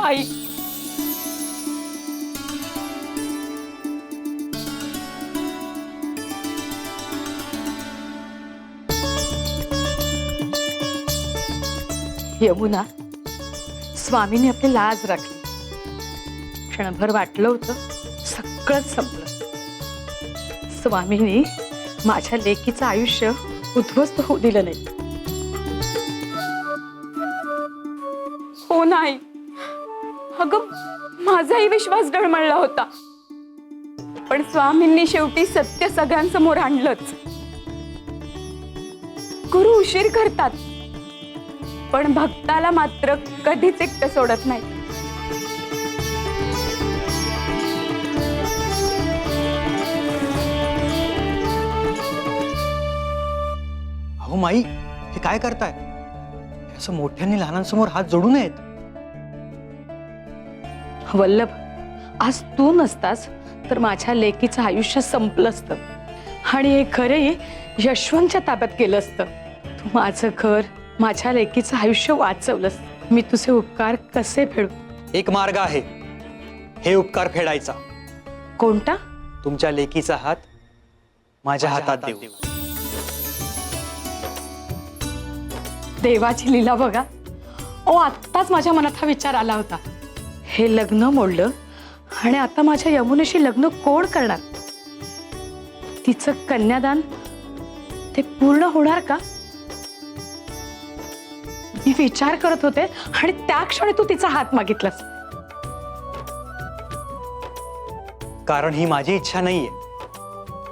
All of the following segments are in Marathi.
आई, यमुना, स्वामीने आपली लाज राखली. क्षणभर वाटलं होतं सगळंच संपलं. स्वामींनी माझ्या लेकीचं आयुष्य उद्ध्वस्त होऊ दिलं नाही. हो नाही, अगं माझाही विश्वास डळमळला होता, पण स्वामींनी शेवटी सत्य सगळ्यांसमोर आणलंच. गुरु उशीर करतात, पण भक्ताला मात्र कधीच एकटं सोडत नाही. अहो माई, हे काय करताय? असं मोठ्यांनी लहानांसमोर हात जोडू नयेत. वल्लभ, आज तू नसतास तर माझ्या लेकीचं आयुष्य संपलं असतं आणि हे खरंही यशवंतच्या ताब्यात गेलं असतं. तू माझं घर, माझ्या लेकीचं आयुष्य वाचवलंस. मी तुझे उपकार कसे फेडू? एक मार्ग आहे, हे उपकार फेडायचा. कोणता? तुमच्या लेकीचा हात माझ्या हातात देऊ. देवाची लीला बघा. ओ, आत्ताच माझ्या मनात हा विचार आला होता. हे लग्न मोडलं आणि आता माझ्या यमुनेशी लग्न कोण करणार? तिचं कन्यादान ते पूर्ण होणार का? मी विचार करत होते आणि त्या क्षणी तू तिचा हात मागितलास. कारण ही माझी इच्छा नाहीये,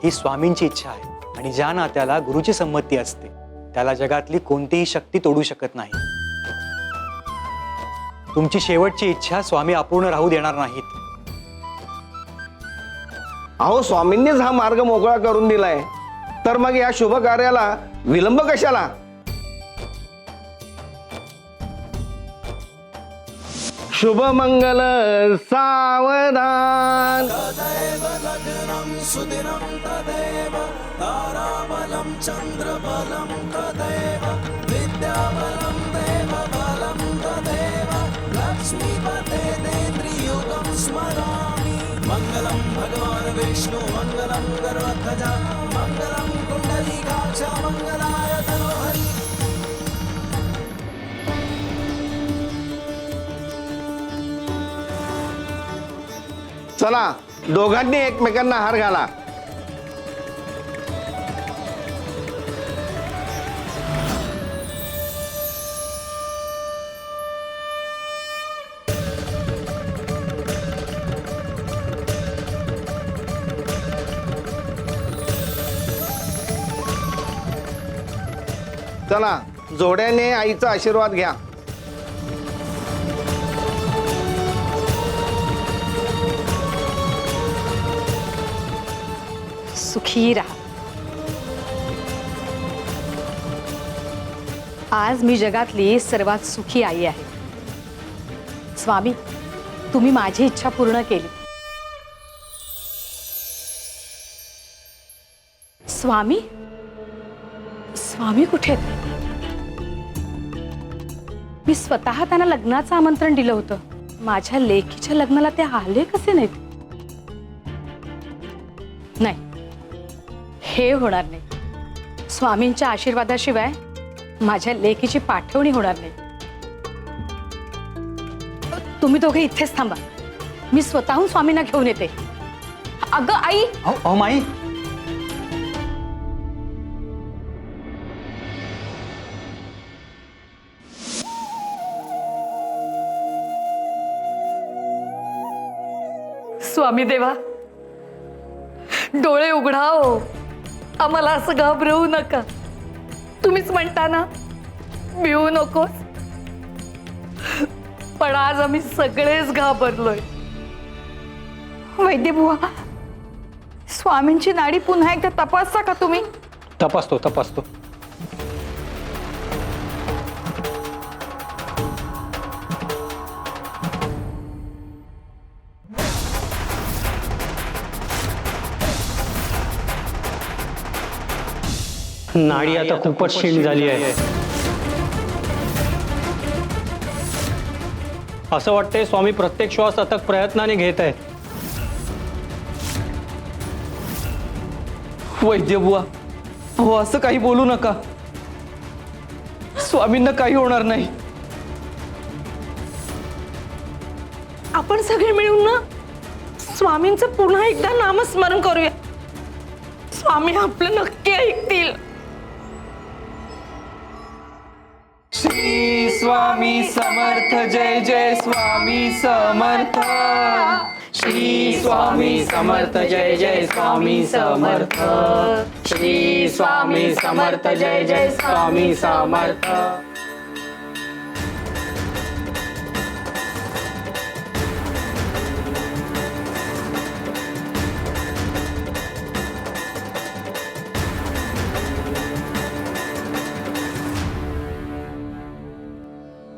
ही स्वामींची इच्छा आहे. आणि ज्या नात्याला गुरुची संमती असते त्याला जगातली कोणतीही शक्ती तोडू शकत नाही. तुमची शेवटची इच्छा स्वामी अपूर्ण राहू देणार नाहीत. अहो, स्वामींनीच हा मार्ग मोकळा करून दिलाय, तर मग या शुभ कार्याला विलंब कशाला? शुभ मंगल सावधान. मंगलम भगवान विष्णु मंगलम गरुड़ध्वजा मंगलम कुंडलीकाक्ष मंगलाय तनोहरि. चला, दोघांनी एकमेकांना हार घाला. चला, जोड्याने आईचा आशीर्वाद घ्या. सुखी राहा. आज मी जगातली सर्वात सुखी आई आहे. स्वामी, तुम्ही माझी इच्छा पूर्ण केली. स्वामी, स्वामी कुठे आहेत? मी स्वतः त्यांना लग्नाचं आमंत्रण दिलं होतं. माझ्या लेकीच्या लग्नाला ते आले कसे नाहीत? नाही, हे होणार नाही. स्वामींच्या आशीर्वादाशिवाय माझ्या लेकीची पाठवणी होणार नाही. तुम्ही दोघे इथेच थांबा, मी स्वतःहून स्वामींना घेऊन येते. अगं आई. अहो माई, स्वामी देवा, डोळे उघडाओ. आम्हाला असं घाबरवू नका. तुम्हीच म्हणता ना, भिवू नकोस. पण आज आम्ही सगळेच घाबरलोय. वैद्यबुवा, स्वामींची नाडी पुन्हा एकदा तपासता का तुम्ही? तपासतो. नाडी आता खूपच क्षीण झाली आहे. असं वाटतंय स्वामी प्रत्येक श्वास अथक प्रयत्नाने घेत आहेत. वैद्यबुवा, अहो असं काही बोलू नका. स्वामींना काही होणार नाही. आपण सगळे मिळून ना स्वामींचं पुन्हा एकदा नामस्मरण करूया. स्वामी आपलं नक्की ऐकतील. श्री स्वामी समर्थ, जय जय स्वामी समर्थ. श्री स्वामी समर्थ, जय जय स्वामी समर्थ. श्री स्वामी समर्थ, जय जय स्वामी समर्थ.